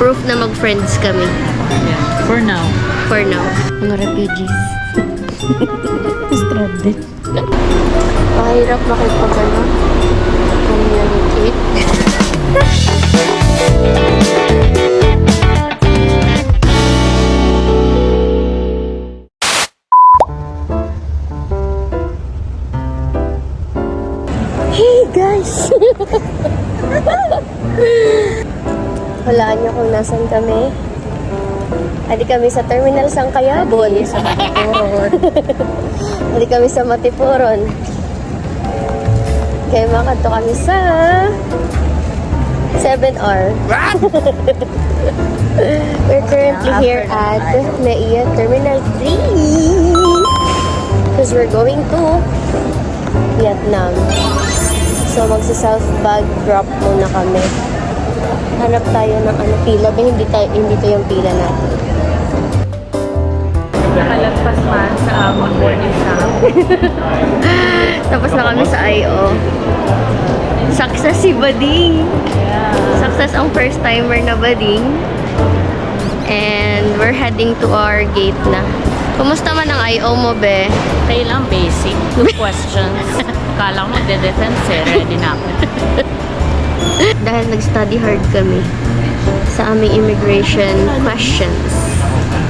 Proof na mag-friends kami. Yeah, for now. For now. Mga refugees. Stranded. Mahirap makipag-ano. Communicate. Hey guys! Walaan niyo kung nasan kami. Adi kami sa Terminal Sangkayabon. Sa Matipuron. Adi kami sa Matipuron. Kaya makanto kami sa 7R. We're currently here at Naiya Terminal 3. Because we're going to Vietnam. So magsa-self bag drop muna kami. Hanap tayo ng pila ba? Hindi to yung pila natin. Nakalagpas man sa among boarding shop. Tapos na kami sa I.O. Success si Bading. Success ang first timer na Bading. And we're heading to our gate na. Kumusta man ang I.O. mo, be? Okay lang, basic. 2 questions. Kala ko magde-defense eh. Ready na ako. Dahil nag-study hard kami sa aming immigration questions.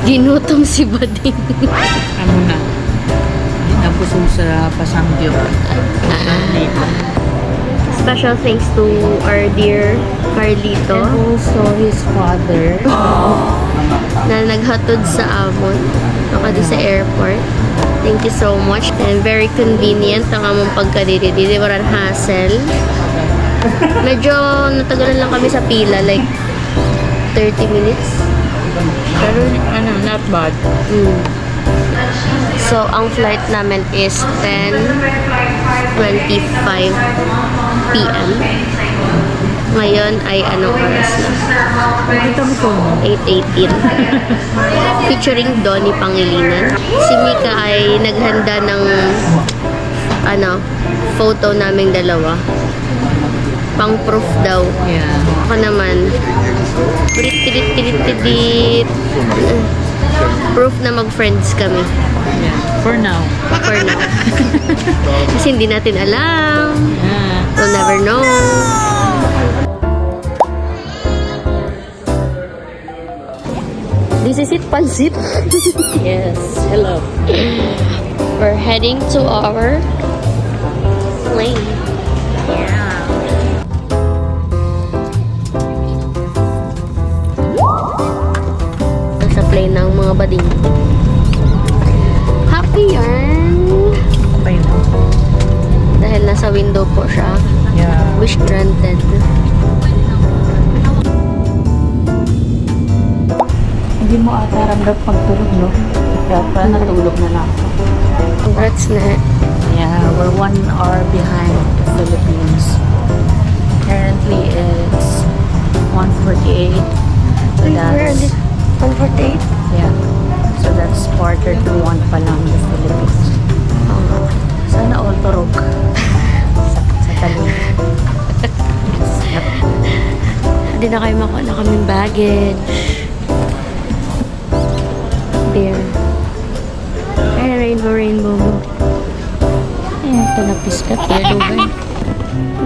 Ginutom si Bading. Ano na? Nabusog sa Pasangyo. Special thanks to our dear Carlito. And also his father. Na naghatod sa amon. Ako sa airport. Thank you so much. And very convenient ang among pagkadididi. Walang hassle. Medyo natagalan lang kami sa pila. Like 30 minutes. Pero ano, not bad. So, ang flight namin is 10:25 p.m. Ngayon ay anong oras na? Nakita mo ko. 8:18. Featuring Donnie Pangilinan. Si Mika ay naghanda ng photo naming dalawa. Pang proof daw. Yeah. Ako naman, proof na mag-friends kami. Yeah. For now. For now. Kasi hindi natin alam. Yeah. We'll never know. This is it, Pansit. Yes. Hello. We're heading to our plane. Yeah. Sa plane ng mga bading. Happy yarn! Okay na. Dahil nasa window po siya. Yeah. Wish granted. Hindi mo ata ramdam pagtulog, no? Kaya pala natulog na lang ako. Congrats na. Yeah, we're 1 hour behind the Philippines. Currently, it's 1:48. So that's... 148? Yeah. So that's quarter to 1 pa lang the Philippines. Sana all turog. Sa talim. Hindi na kayo makuha na kaming baggage. There. Ay, rainbow mo. Ayan, ito na piskat. Yellow.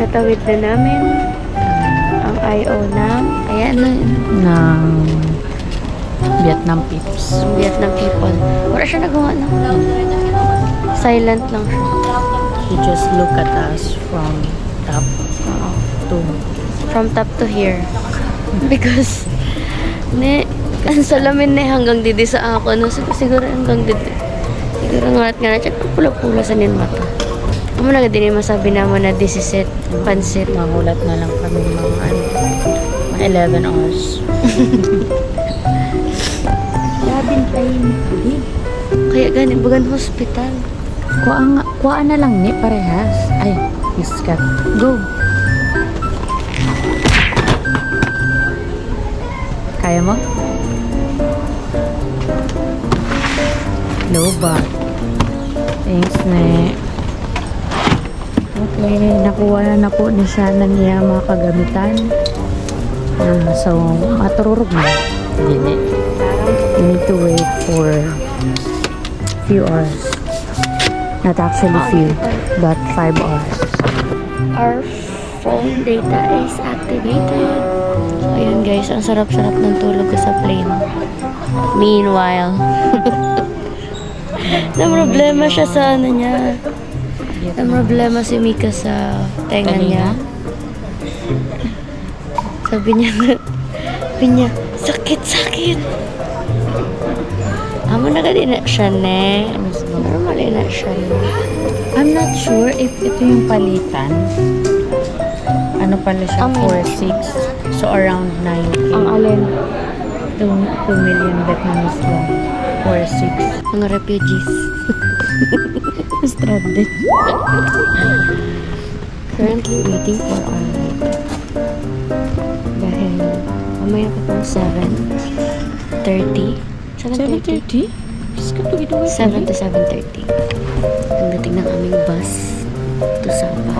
Natawid na namin ang I.O. ng, ayan na, Ng Vietnam peeps. Vietnam people. Wala siya nagawa na. Silent lang siya. He just look at us from top to... From top to here. Because, ang salamin hanggang didi sa ako. No? Siguro hanggang didi. Siguro nga na check pula-pula sa nin mata. Ano na din masabi naman na this is it. Pansit. Magulat na lang kami mga 11 hours. Labing tayo. Kaya ganin bagan hospital. Kuha na lang ni parehas. Ay, piskat. Go. Kaya mo? No ba? Thanks, ne. Okay, nakuha na po ni sana niya mga kagamitan. So, matururog na. Hindi. You need to wait for few hours. Not actually few, but 5 hours. Our phone data is activated. So, ayun guys, ang sarap-sarap ng tulog ko sa plane. Meanwhile, na problema siya sa ano niya. Na problema si Mika sa tenga niya. Sabi niya, sakit. Amo na gadi na siya, ne. Normal na siya, ne. I'm not sure if ito yung palitan. Ano pala siya? Ang 4-6. So, around 9K. Ang alin? 2 million Vietnamese won. 4-6. Mga refugees. Stranded. Currently waiting for our ride. Dahil mamaya pa pang 7:30. 7:30? 7 to 7:30. Ang dating ng aming bus to Sapa.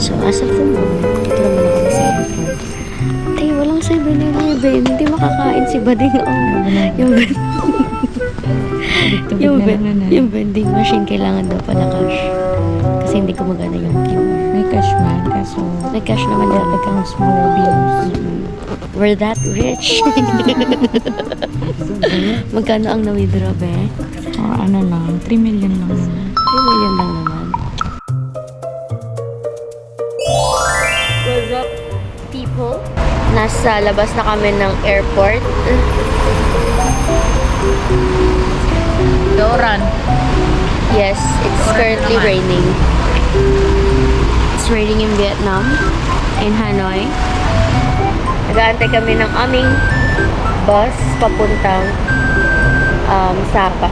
So, as of the moment, dito naman ako sa airport. Tay, walang 7-Eleven. Hindi makakain si Bading. Yung vending machine kailangan daw pala cash. Kasi hindi ko magana yung queue. May cash man, kaso May cash naman daw. ang smaller bills. We're that rich. Magkano ang na-withdraw, be? Or ano lang, 3 million lang. 3 million lang naman. What's up, people? Nasa labas na kami ng airport. Doran. Yes, it's currently raining. It's raining in Vietnam, in Hanoi. Nag-aantay kami ng aming bus papuntang Sapa.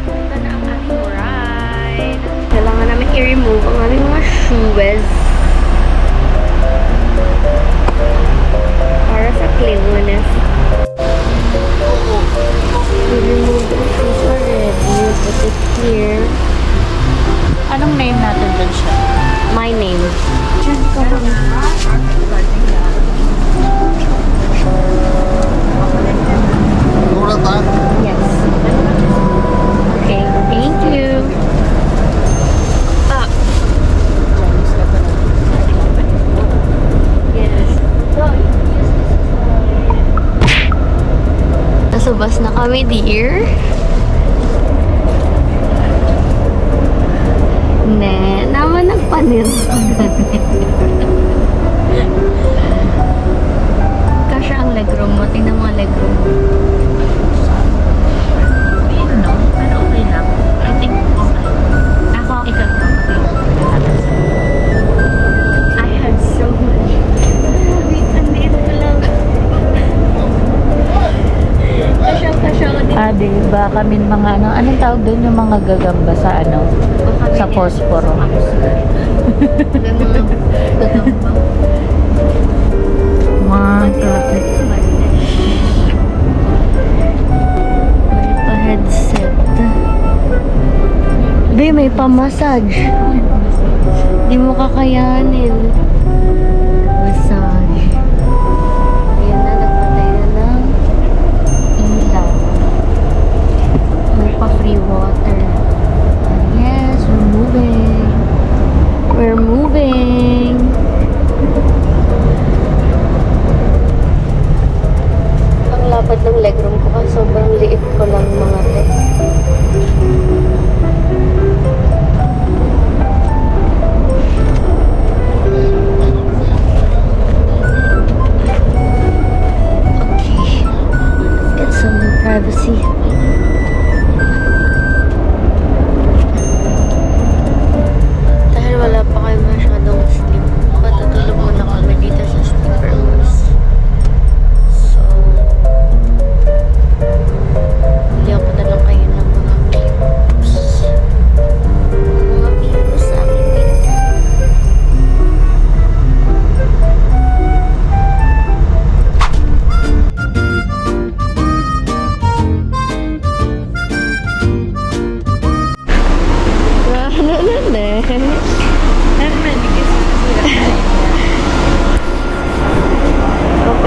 Ito na ang aming ride. Kailangan namin i-remove ang aming mga shoes para sa cleanliness. We removed the shoes already. Put it here. Anong name natin dun siya? My name. Yes. Okay, thank you. Yes. Nasa bus na kami, dear. Ne, naman nagpanil. Kasha ang legroom mo. Tingnan mo ang legroom mo. No, pero okay lang. I think okay. Ako, Ikaw na. I had so much. Ang liit ko lang. Kasha ko din. Diba kami mga ano, anong tawag doon yung mga gagamba sa ano? Sa posporo. May mga gagamba. May pa-headset. Be, may pa-massage. Di mo kakayanin. Massage. Ayan na, nagpatay na ng ilaw. May pa-free water. Yes, we're moving. We're moving. Ang lapad ng legroom ko kasi sobrang liit ko lang mga te.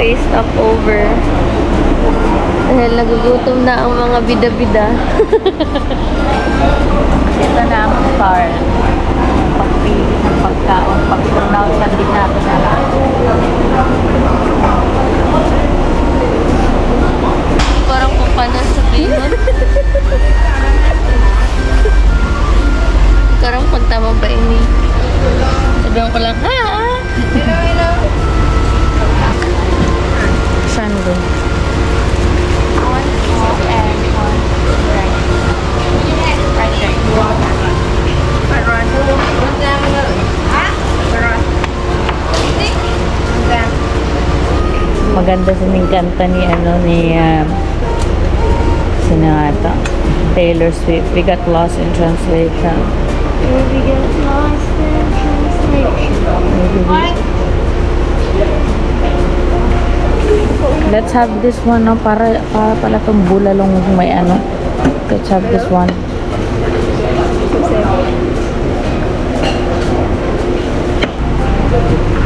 Okay, stop over. Dahil nagugutom na ang mga bida-bida. Ito na ang car. Pagpili ng pagkaon. Pag-pronounce din natin na lang. Parang kung paano sabihin. Karang pagtama ba ini? Sabihan ko lang, ha? Hello. Sando. One coke and one right. Right Maganda sa kanta ni sino nga ito? Taylor Swift. We got lost in translation. We get lost in translation. Let's have this one, no? Para pala itong bulalong may ano. Let's have this one.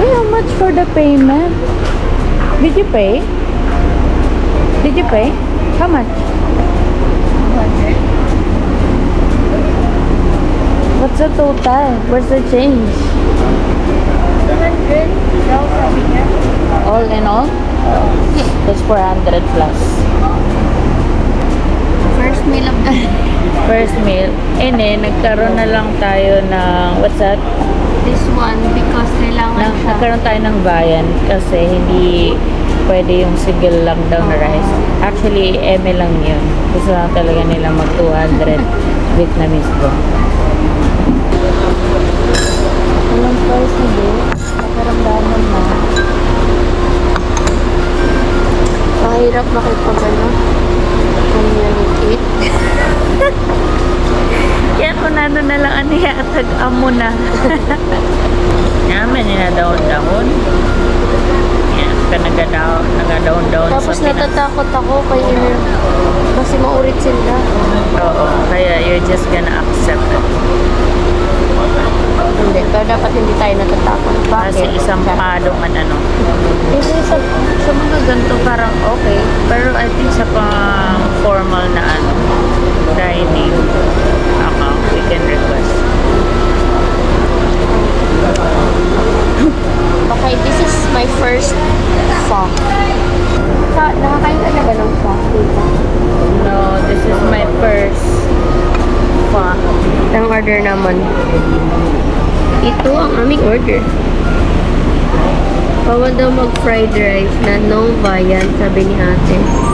Hey, how much for the payment? Did you pay? Did you pay? How much? 200. What's the total? Where's the change? 200. Daw sabi niya. All in all? That's 400 plus. First meal of the First meal. And then, nagkaroon na lang tayo ng, what's that? this one because kailangan siya. Nagkaroon tayo ng bayan kasi hindi pwede yung single lang daw na rice. Actually, eme lang yun. Gusto lang talaga nila mag 200 Vietnamese bro. Walang price na bro. Nakaramdaman na. Mahirap makipag-ano. Communicate. Yan kung nano na lang ano yatag amo na. Naman nila dahon-dahon. Yan, ka nagadahon-dahon Tapos sa Pinas. natatakot ako kay kasi maurit sila. Oo, kaya you're just gonna accept it. Hindi, pero dapat hindi tayo natatakot. Kasi isang padong ano. Kasi Sa mga ganito parang okay. Pero I think sa pang formal na ano, dining account, we can request. okay, this is my first pho. Nakakain ka na ba ng pho? No, this is my first pho. Ang order naman. Ito ang aming order. Bawal daw mag-fried rice na no viand, sabi ni ate.